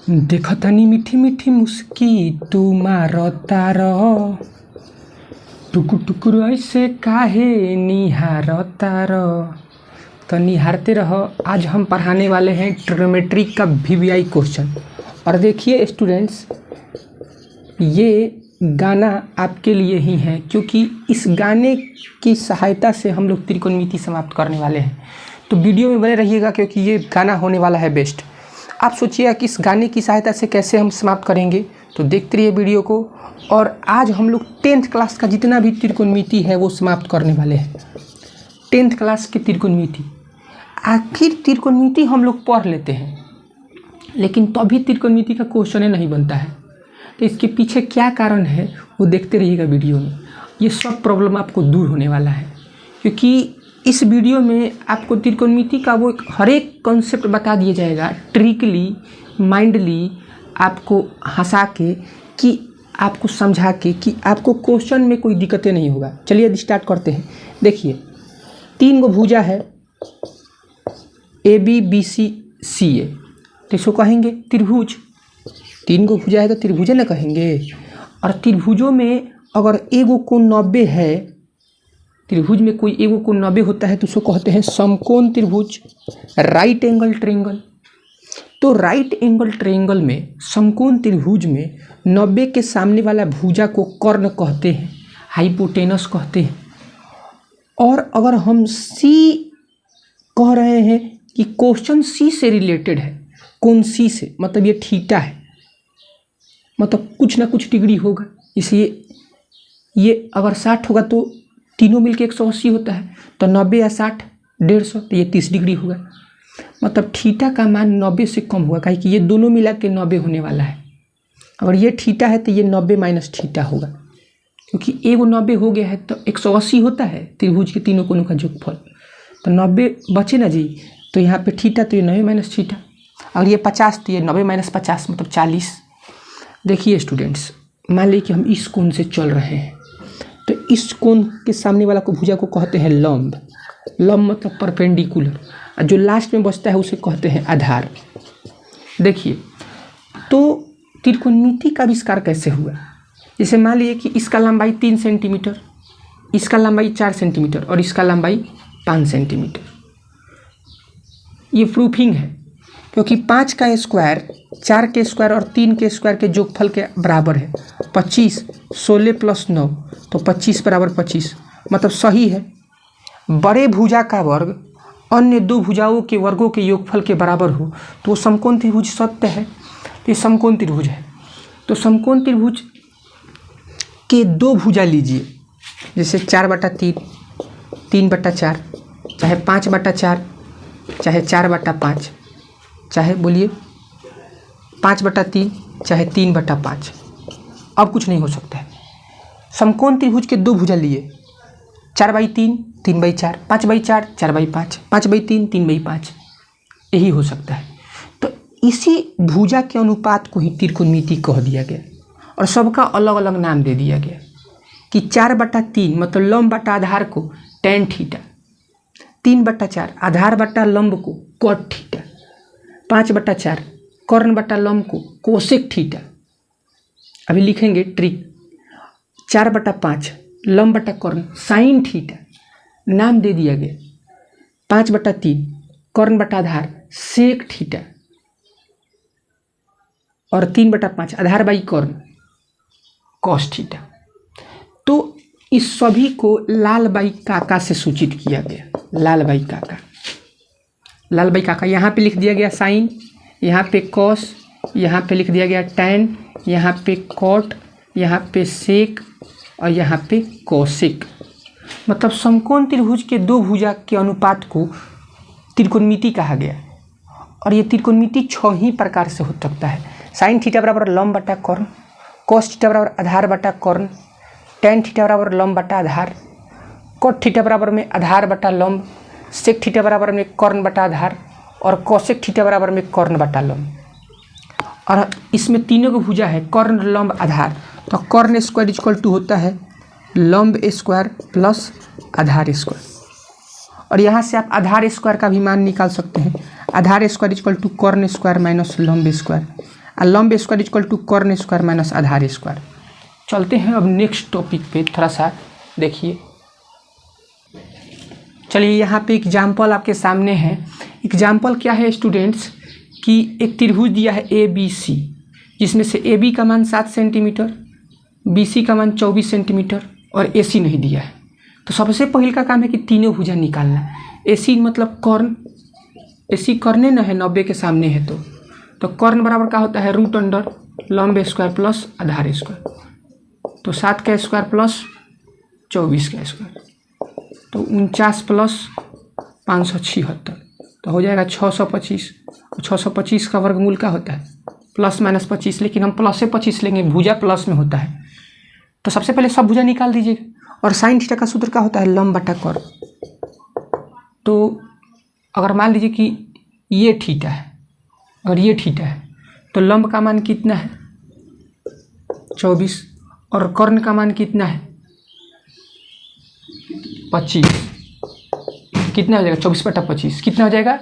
देख तनी मीठी मीठी मुस्की तू मारता रह टुकुर टुकुर ऐसे काहे निहारता रह। तो निहारते रहो। आज हम पढ़ाने वाले हैं ट्रिग्नोमेट्री का वीवीआई क्वेश्चन। और देखिए स्टूडेंट्स, ये गाना आपके लिए ही है क्योंकि इस गाने की सहायता से हम लोग त्रिकोणमिति समाप्त करने वाले हैं। तो वीडियो में बने रहिएगा क्योंकि ये गाना होने वाला है बेस्ट। आप सोचिएगा कि इस गाने की सहायता से कैसे हम समाप्त करेंगे, तो देखते रहिए वीडियो को। और आज हम लोग 10th क्लास का जितना भी त्रिकोणमिति है वो समाप्त करने वाले हैं। 10th क्लास की त्रिकोणमिति, आखिर त्रिकोणमिति हम लोग पढ़ लेते हैं लेकिन तभी त्रिकोणमिति का क्वेश्चन नहीं बनता है। तो इसके पीछे क्या कारण है वो देखते रहिएगा वीडियो में। ये सब प्रॉब्लम आपको दूर होने वाला है क्योंकि इस वीडियो में आपको त्रिकोणमिति का वो हर एक कॉन्सेप्ट बता दिया जाएगा, ट्रिकली माइंडली आपको हंसा के, कि आपको समझा के, कि आपको क्वेश्चन में कोई दिक्कतें नहीं होगा। चलिए स्टार्ट करते हैं। देखिए 3 गो भुजा है ABBCCA, तो इसको कहेंगे त्रिभुज। 3 गो भुजा है तो त्रिभुज ना कहेंगे। और त्रिभुजों में अगर एगो कोण 90 है, त्रिभुज में कोई एगो कोण 90 होता है तो उसको कहते हैं समकोण त्रिभुज, राइट एंगल ट्रायंगल। तो राइट एंगल ट्रायंगल में, समकोण त्रिभुज में 90 के सामने वाला भुजा को कर्ण कहते हैं, हाइपोटेनस कहते हैं। और अगर हम C कह रहे हैं कि क्वेश्चन C से रिलेटेड है, कोण C से, मतलब ये थीटा है, मतलब कुछ ना कुछ डिग्री होगा। इसलिए ये अगर 60 होगा तो तीनों मिलके 180 होता है, तो 90 या 60 150, तो ये 30 डिग्री होगा। मतलब थीटा का मान 90 से कम होगा, काहे कि ये दोनों मिला के 90 होने वाला है। अगर ये थीटा है तो ये 90 माइनस थीटा होगा, क्योंकि एगो 90 हो गया है तो 180 होता है त्रिभुज के तीनों कोणों का योगफल। तो 90 बचे ना जी, तो यहाँ पे थीटा, तो ये 90 माइनस थीटा। अगर ये 50 तो ये 90 माइनस 50 मतलब 40। देखिए स्टूडेंट्स, मान लीजिए कि हम इस कोण से चल रहे हैं, तो इस कोण के सामने वाला को भुजा को कहते हैं लंब। लंब मतलब परपेंडिकुलर, और जो लास्ट में बचता है उसे कहते हैं आधार। देखिए तो त्रिकोणमिति का आविष्कार कैसे हुआ। जैसे मान लीजिए कि इसका लंबाई 3 सेंटीमीटर, इसका लंबाई 4 सेंटीमीटर और इसका लंबाई 5 सेंटीमीटर। ये प्रूफिंग है क्योंकि 5 का स्क्वायर 4 के स्क्वायर और 3 के स्क्वायर के योगफल के बराबर है। 25, 16 प्लस 9 तो 25 बराबर 25, मतलब सही है। बड़े भुजा का वर्ग अन्य 2 भुजाओं के वर्गों के योगफल के बराबर हो तो वो समकोण त्रिभुज सत्य है। तो ये समकोण त्रिभुज है। तो समकोण त्रिभुज के 2 भुजा लीजिए, जैसे 4/3, 3/4, चाहे 5/4, चाहे 4/5, चाहे बोलिए 5/3, चाहे 3/5। अब कुछ नहीं हो सकता है। समकोण त्रिभुज के 2 भुजा लिए, 4/3, 3/4, 5/4, 4/5, 5/3, 3/5, यही हो सकता है। तो इसी भुजा के अनुपात को ही त्रिकोणमिति कह दिया गया और सबका अलग अलग नाम दे दिया गया कि 4/3 मतलब लंब बटा आधार को tan थीटा, 3/4 आधार बटा लंब को cot थीटा, 5/4 कर्ण बटा लंब को कोसेक थीटा। अभी लिखेंगे ट्रिक, 4/5 लंब बटा कर्ण साइन थीटा, नाम दे दिया गया। 5/3 कर्ण बटा आधार सेक थीटा, और 3/5 आधार बाई कर्ण कॉस थीटा। तो इस सभी को लाल बाई काका से सूचित किया गया। लाल बाई काका, लाल बाई काका, यहाँ पे लिख दिया गया साइन, यहाँ पे कॉस, यहाँ पे लिख दिया गया टैन, यहाँ पे कॉट, यहाँ पे सेक और यहाँ पे कोसेक। मतलब समकोण त्रिभुज के 2 भुजा के अनुपात को त्रिकोणमिति कहा गया। और ये त्रिकोणमिति 6 ही प्रकार से हो सकता है। साइन थीटा बराबर लंब बटा कर्ण, कोस थीटा बराबर आधार बटा कर्ण, टैन थीटा बराबर लंब बटा आधार, कोट थीटा बराबर में आधार बटा लंब, सेक थीटा बराबर में कर्ण बटा आधार और कोसेक थीटा बराबर में कर्ण बटा लंब। और इसमें तीनों को भुजा है कर्ण लंब आधार, तो कर्ण स्क्वायर इक्वल टू होता है लंब स्क्वायर प्लस आधार स्क्वायर। और यहाँ से आप आधार स्क्वायर का भी मान निकाल सकते हैं। आधार स्क्वायर इक्वल टू कर्ण स्क्वायर माइनस लंब स्क्वायर। और लंब स्क्वायर इक्वल टू कर्ण स्क्वायर माइनस आधार स्क्वायर। चलते हैं अब नेक्स्ट टॉपिक पे, थोड़ा सा देखिए। चलिए यहाँ पे एग्जाम्पल आपके सामने है। एग्जाम्पल क्या है स्टूडेंट्स कि एक त्रिभुज दिया है ABC, जिसमें से AB का मान 7 सेंटीमीटर, BC का मान 24 सेंटीमीटर और AC नहीं दिया है। तो सबसे पहले का काम है कि तीनों भुजा निकालना। AC मतलब कर्ण, AC कर्ण न है, 90 के सामने है तो कर्ण बराबर का होता है रूट अंडर लंब स्क्वायर प्लस आधार स्क्वायर। तो 7 का स्क्वायर प्लस 24 का स्क्वायर, तो 49 प्लस 576, तो हो जाएगा 625। 625 का वर्गमूल का होता है प्लस माइनस 25, लेकिन हम प्लस से 25 लेंगे, भुजा प्लस में होता है। तो सबसे पहले सब भुजा निकाल दीजिएगा। और साइन थीटा का सूत्र का होता है लंब बटा कर्ण। तो अगर मान लीजिए कि ये थीटा है और ये थीटा है, तो लंब का मान कितना है 24 और कर्ण का मान कितना है 25। कितना हो जाएगा 24/25, कितना हो जाएगा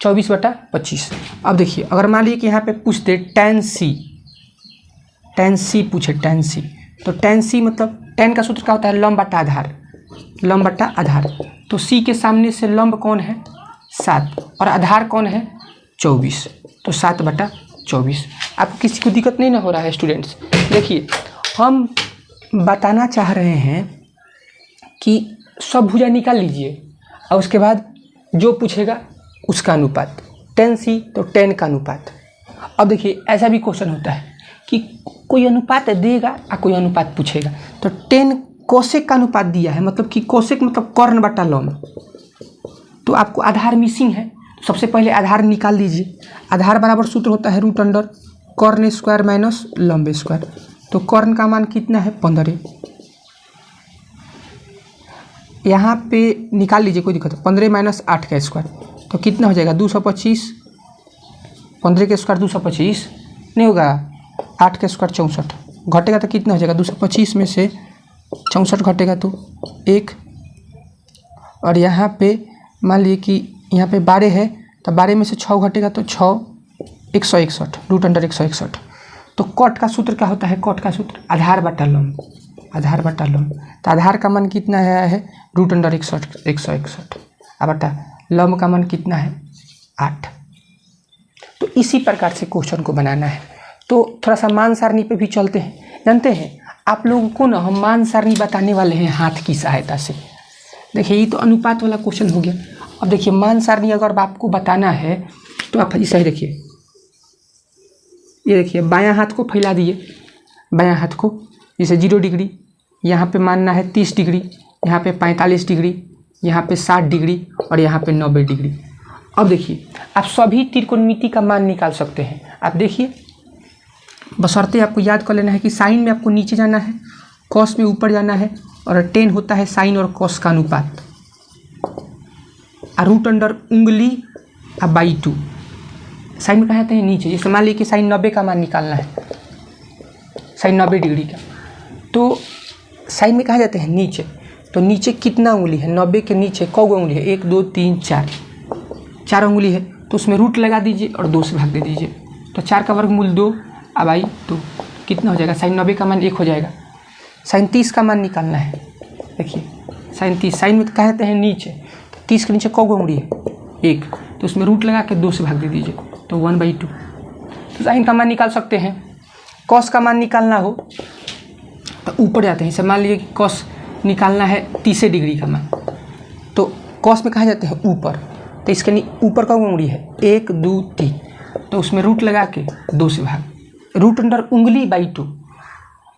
24/25। अब देखिए अगर मान लीजिए कि यहाँ पे पूछते tan c पूछे, tan c, तो tan c मतलब tan का सूत्र क्या होता है लंब बटा आधार, लंब बटा आधार। तो c के सामने से लंब कौन है 7 और आधार कौन है 24, तो 7/24। आपको किसी को दिक्कत नहीं ना हो रहा है स्टूडेंट्स? देखिए हम बताना चाह रहे हैं कि सब भुजा निकाल लीजिए और उसके बाद जो पूछेगा उसका अनुपात, tan c तो tan का अनुपात। अब देखिए ऐसा भी क्वेश्चन होता है कि कोई अनुपात देगा और कोई अनुपात पूछेगा। तो tan कोसेक का अनुपात दिया है, मतलब कि कोसेक मतलब कर्ण बटा लंब। तो आपको आधार मिसिंग है, तो सबसे पहले आधार निकाल दीजिए। आधार बराबर सूत्र होता है रूट अंडर कर्ण स्क्वायर माइनस लंब स्क्वायर। तो कर्ण का मान कितना है 15, यहाँ पे निकाल लीजिए, कोई दिक्कत है। 15 माइनस 8 का स्क्वायर, तो कितना हो जाएगा 225। 15 के स्क्वायर 225 नहीं होगा, 8 के स्क्वायर 64, घटेगा तो कितना हो जाएगा 225 में से 64 घटेगा तो 1। और यहाँ पे मान लीजिए कि यहाँ पे 12 है, तो 12 में से 6 घटेगा तो 6, 161, रूट अंडर 161। तो कॉट का सूत्र क्या होता है, कॉट का सूत्र आधार बटा लंब, आधार बटा लंब। तो आधार का मान कितना है रूट अंडर 161, बटा लंब का मान कितना है 8। तो इसी प्रकार से क्वेश्चन को बनाना है। तो थोड़ा सा मान सारणी पे भी चलते हैं। जानते हैं आप लोगों को ना हम मान सारणी बताने वाले हैं हाथ की सहायता से। देखिए ये तो अनुपात वाला क्वेश्चन हो गया। अब देखिए मान सारणी अगर आपको बताना है तो आप ऐसा देखिए, ये देखिए बायां हाथ को फैला दिए, बायां हाथ को, जैसे 0 डिग्री, यहाँ पे मानना है 30 डिग्री, यहाँ पे 45 डिग्री, यहाँ पे 60 डिग्री और यहाँ पे 90 डिग्री। अब देखिए आप सभी त्रिकोणमिति का मान निकाल सकते हैं। आप देखिए बशर्ते आपको याद कर लेना है कि साइन में आपको नीचे जाना है, कॉस में ऊपर जाना है, और tan होता है साइन और कॉस का अनुपात, और रूट अंडर उंगली बाई 2। साइन में कहाँ जाते हैं नीचे, जैसे मान लीजिए कि साइन 90 का मान निकालना है, साइन 90 डिग्री का, तो साइन में कहाँ जाते हैं नीचे। तो नीचे कितना उंगली है 90 के नीचे कौन उंगली है 1 2 3 4, 4 उंगली है, तो उसमें रूट लगा दीजिए और 2 से भाग दे दीजिए। तो 4 का वर्गमूल 2 बाई 2, कितना हो जाएगा साइन 90 का मान 1 हो जाएगा। साइन 30 का मान निकालना है। देखिए साइन 30, साइन में कहाँ जाते हैं नीचे, तो 30 के नीचे कौन उंगली है 1, तो उसमें रूट लगा के 2 से भाग दे दीजिए, तो 1/2। तो साइन का मान निकाल सकते हैं। कॉस का मान निकालना हो तो ऊपर जाते हैं, जैसे मान लीजिए कि कॉस निकालना है 30 डिग्री का मान, तो कॉस में कहाँ जाते हैं ऊपर, तो इसके ऊपर का उंगली है 1 2 3, तो उसमें रूट लगा के 2 से भाग, रूट अंडर उंगली बाई 2।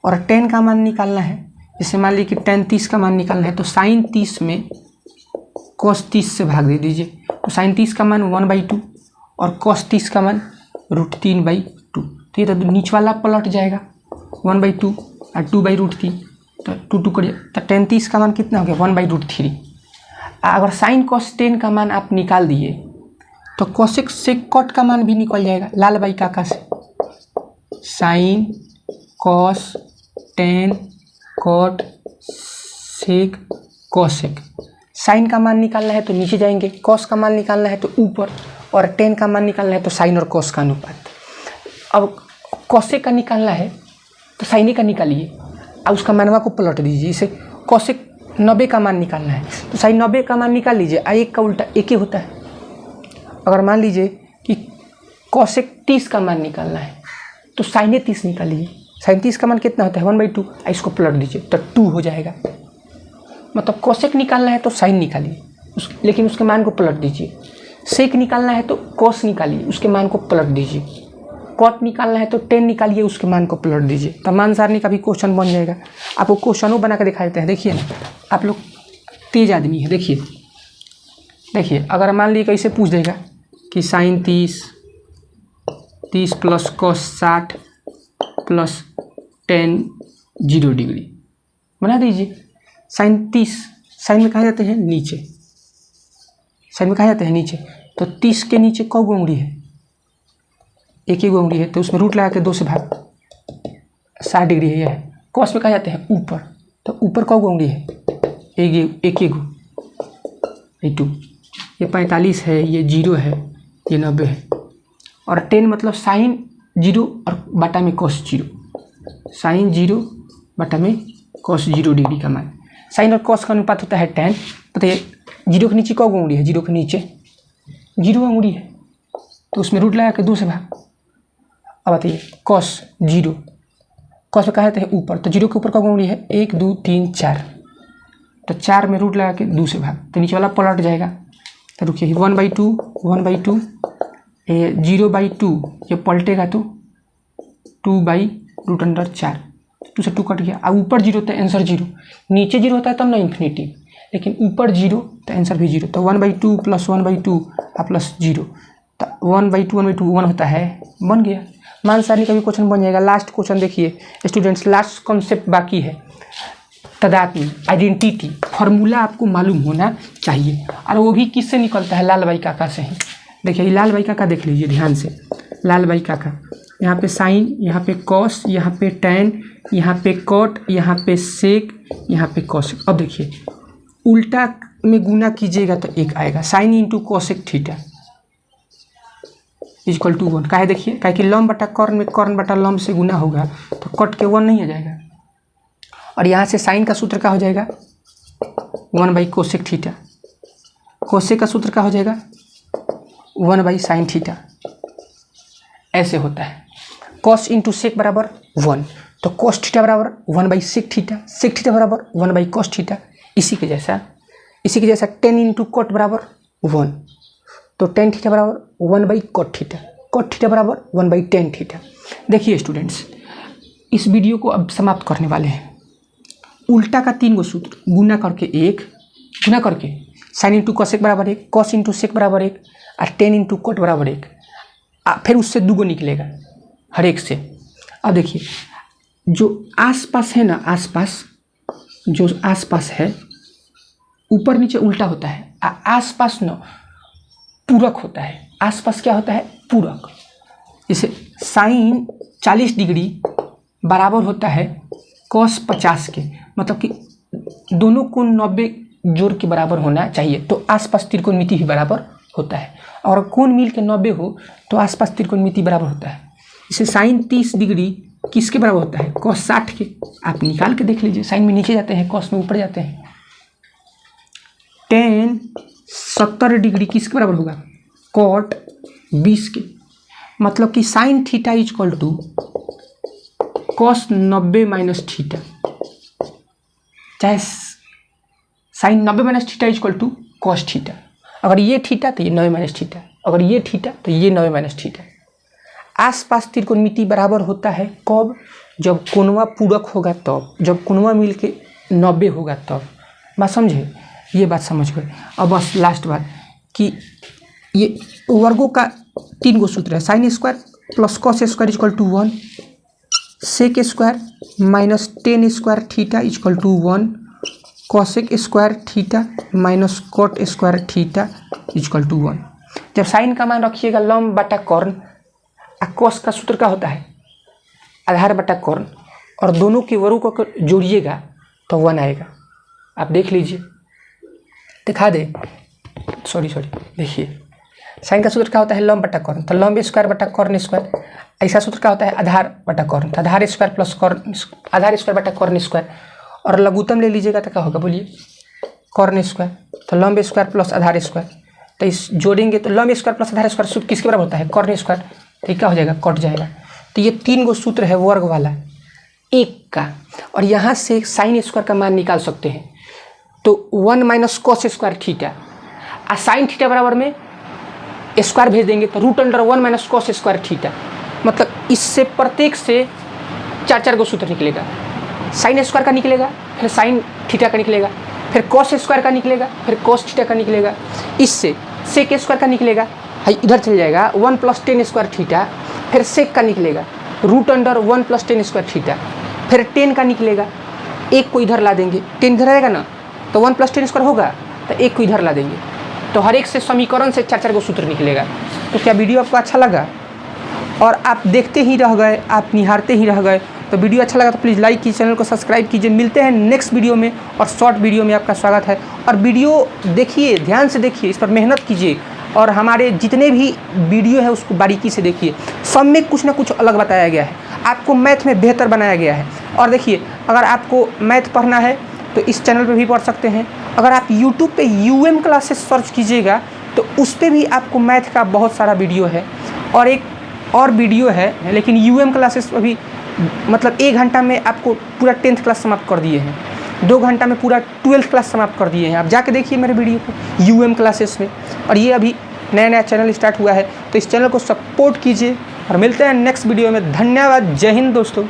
और tan का मान निकालना है, जैसे मान लीजिए कि tan 30 का मान निकालना है, तो साइन 30 में cos 30 से भाग दे दीजिए, तो साइन 30 का मान 1/2 और cos 30 का मान √3/2। तो ये तो नीच वाला पलट जाएगा 1/2 और 2/√3, तो 2 करिए, तो tan 30 का मान कितना हो गया 1/√3। अगर साइन cos tan का मान आप निकाल दिए तो कोसेक सेक कॉट का मान भी निकल जाएगा, लाल बाई काका से। Sine cos tan cot sec cosec, sine का मान निकालना है तो नीचे जाएंगे, कॉस का मान निकालना है तो ऊपर, और tan का मान निकालना है तो साइन और कॉस का अनुपात। अब कॉसेक का निकालना है तो साइन ए का निकालिए और उसका मानवा को पलट दीजिए। इसे कॉसेक 90 का मान निकालना है तो साइन 90 का मान निकाल लीजिए, आ एक का उल्टा एक ही होता है। अगर मान लीजिए कि कॉसेक 30 का मान निकालना है तो साइन ए 30 निकालिए। साइन 30 का मान कितना होता है 1/2, इसको पलट दीजिए तो 2 हो जाएगा। मतलब कॉसेक निकालना है तो साइन निकालिए लेकिन उसके मान को पलट दीजिए। सेक निकालना है तो कॉस निकालिए, उसके मान को पलट दीजिए। कॉट निकालना है तो टेन निकालिए, उसके मान को पलट दीजिए। तो मान सारणी का भी क्वेश्चन बन जाएगा। आपको क्वेश्चनों बना के दिखा देते हैं। देखिए ना, आप लोग तेज आदमी है। देखिए अगर मान लीजिए कैसे पूछ देगा कि sine 30 plus cos 60 plus tan 0 degree बना दीजिए। साइन 30 साइन में कहा जाते हैं नीचे, साइन में कहा जाते हैं नीचे। तो 30 के नीचे कौ उंगली है, एक ही उंगली है, तो उसमें रूट लगा के 2 से भाग, 60 डिग्री है। यह है। कॉस में कहा जाते हैं ऊपर, तो ऊपर कौ उंगली है, एक ही गो, ये 2, ये 45 है, ये 0 है, ये 90 है। और 10 मतलब साइन 0 और बटा में कॉस 0, साइन 0 बटा में कॉस 0 डिग्री का मान। साइन और कॉस का अनुपात होता है 10। बताइए 0 के नीचे कौ उंगली है, 0 के नीचे 0 उंगली है, तो उसमें रूट लगा के 2 से भाग। अब बताइए कॉस 0, कॉस में कहा जाता है ऊपर, तो 0 के ऊपर कौ उंगली है, 1 2 3 4, तो 4 में रूट लगा के 2 से भाग, तो नीचे वाला पलट जाएगा। तो रुकिए 1/2 ये 0/2 ये पलटेगा तो 2/√4, 2 से 2 कट गया। अब ऊपर 0 तो आंसर 0, नीचे 0 होता है तब ना इन्फिनिटी, लेकिन ऊपर 0 तो आंसर भी 0। तो 1/2 प्लस 1/2 प्लस 0, तो 1/2 1 होता है, बन गया। मान सारणी का भी क्वेश्चन बन जाएगा। लास्ट क्वेश्चन देखिए स्टूडेंट्स, लास्ट कॉन्सेप्ट बाकी है, तादात्म्य, आइडेंटिटी, फॉर्मूला आपको मालूम होना चाहिए। और वो भी किससे निकलता है, लाल बाई काका से ही। देखिए लाल बाई काका देख लीजिए ध्यान से, लाल बाई काका, यहाँ पे साइन, यहाँ पे कॉस, यहाँ पे टैन, यहाँ पे कॉट, यहाँ पे सेक, यहाँ पे कॉसेक। अब देखिए उल्टा में गुना कीजिएगा तो 1 आएगा, sine into cosec theta equal to 1। काहे देखिए, काहे कि लंब बटा कॉर्न में कॉर्न बटा लंब से गुना होगा तो कट के 1 नहीं आ जाएगा। और यहाँ से साइन का सूत्र क्या हो जाएगा 1/कोसेक थीटा, कोसेक का सूत्र क्या हो जाएगा 1/साइन थीटा। ऐसे होता है। कॉस इंटू सेक बराबर 1, तो कॉस थीटा बराबर 1/सेक थीटा, सेक थीटा बराबर 1/कॉस थीटा। इसी के जैसा टेन इंटू कॉट बराबर 1, तो टेन थीटा बराबर 1/कॉट थीटा, कॉट थीटा बराबर 1/टेन थीटा। देखिए स्टूडेंट्स, इस वीडियो को अब समाप्त करने वाले हैं। उल्टा का 3 गो सूत्र गुना करके साइन इंटू कॉसेक बराबर 1, कॉस इंटू सेक बराबर 1 और टेन इंटू कॉट बराबर 1, फिर उससे 2 गो निकलेगा हर एक से। अब देखिए जो आसपास है ना, जो आसपास है ऊपर नीचे उल्टा होता है, आसपास न पूरक होता है। आसपास क्या होता है, पूरक। जैसे साइन 40 डिग्री बराबर होता है कॉस 50 के, मतलब कि दोनों कोण 90 जोड़ के बराबर होना चाहिए, तो आसपास त्रिकोणमिति भी बराबर होता है। और कोण मिल के 90 हो तो आसपास त्रिकोणमिति बराबर होता है। जैसे साइन 30 डिग्री किसके बराबर होता है, कॉस 60 के। आप निकाल के देख लीजिए, साइन में नीचे जाते हैं, कॉस में ऊपर जाते हैं। टेन 70 डिग्री किसके बराबर होगा, कॉट 20 के। मतलब कि sine theta equal to cos 90 minus theta, चाहे sine 90 minus theta equal to cos theta. अगर ये थीटा तो ये 90 माइनस थीटा, अगर ये थीटा तो ये 90 माइनस थीटा। आसपास त्रिकोणमिति बराबर होता है कब, जब कोणवा पूरक होगा तब, जब कोणवा मिल के 90 होगा तब। बात समझे, ये बात समझ गए। अब बस लास्ट बात कि ये वर्गों का 3 गो सूत्र है, sine square plus cos square equal to 1, sec square minus tan square theta equal to 1, cosec square theta minus cot square theta equal to 1। जब साइन का मान रखिएगा लंब बटा कॉर्न, कॉस का सूत्र क्या होता है आधार बटा कॉर्न, और दोनों के वर्गों को जोड़िएगा तो 1 आएगा। आप देख लीजिए, दिखा दे, सॉरी देखिए साइन का सूत्र क्या होता है, लंब बटा कॉर्न, तो लंब स्क्वायर बटा कॉर्न स्क्वायर। ऐसा सूत्र क्या होता है, आधार बटा कॉर्न, तो आधार स्क्वायर प्लस कॉर्न, आधार स्क्वायर बटा कॉर्न स्क्वायर। और लघुत्तम ले लीजिएगा तो क्या होगा बोलिए, कॉर्न स्क्वायर, तो लंब स्क्वायर प्लस आधार स्क्वायर। तो इस जोड़ेंगे तो लंब स्क्वायर प्लस आधार स्क्वायर सूत्र किसके बराबर होता है, कॉर्न स्क्वायर। तो क्या हो जाएगा, कट जाएगा। तो ये 3 गो सूत्र है वर्ग वाला 1 का। और यहाँ से साइन स्क्वायर का मान निकाल सकते हैं, तो 1 माइनस कॉस स्क्वायर थीटा, और साइन थीटा बराबर में स्क्वायर भेज देंगे तो √1 माइनस कॉस स्क्वायर थीटा। मतलब इससे प्रत्येक से 4 गो सूत्र निकलेगा। साइन स्क्वायर का निकलेगा, फिर साइन थीटा का निकलेगा, फिर कॉस स्क्वायर का निकलेगा, फिर कॉस थीटा का निकलेगा। इससे सेक स्क्वायर का निकलेगा, हाई इधर चल जाएगा 1 + 10 स्क्वायर थीटा, फिर सेक का निकलेगा √1 + 10 स्क्वायर थीटा, फिर 10 का निकलेगा। 1 को इधर ला देंगे, 10 इधर आएगा ना, तो 1 + 10 स्क्वायर होगा, तो 1 को इधर ला देंगे, तो हर एक से समीकरण से 4 गो सूत्र निकलेगा। तो क्या वीडियो आपको अच्छा लगा और आप देखते ही रह गए, आप निहारते ही रह गए? तो वीडियो अच्छा लगा तो प्लीज़ लाइक कीजिए, चैनल को सब्सक्राइब कीजिए। मिलते हैं नेक्स्ट वीडियो में, और शॉर्ट वीडियो में आपका स्वागत है। और वीडियो देखिए, ध्यान से देखिए, इस पर मेहनत कीजिए, और हमारे जितने भी वीडियो है उसको बारीकी से देखिए। सब में कुछ ना कुछ अलग बताया गया है, आपको मैथ में बेहतर बनाया गया है। और देखिए, अगर आपको मैथ पढ़ना है तो इस चैनल पर भी पढ़ सकते हैं। अगर आप यूट्यूब पे UM क्लासेस सर्च कीजिएगा तो उस पर भी आपको मैथ का बहुत सारा वीडियो है। और एक और वीडियो है, लेकिन UM क्लासेस अभी मतलब 1 घंटा में आपको पूरा 10th क्लास समाप्त कर दिए हैं, 2 घंटा में पूरा 12th क्लास समाप्त कर दिए हैं। आप जाके देखिए मेरे वीडियो को UM क्लासेस में। और ये अभी नया चैनल स्टार्ट हुआ है, तो इस चैनल को सपोर्ट कीजिए, और मिलते हैं नेक्स्ट वीडियो में। धन्यवाद, जय हिंद दोस्तों।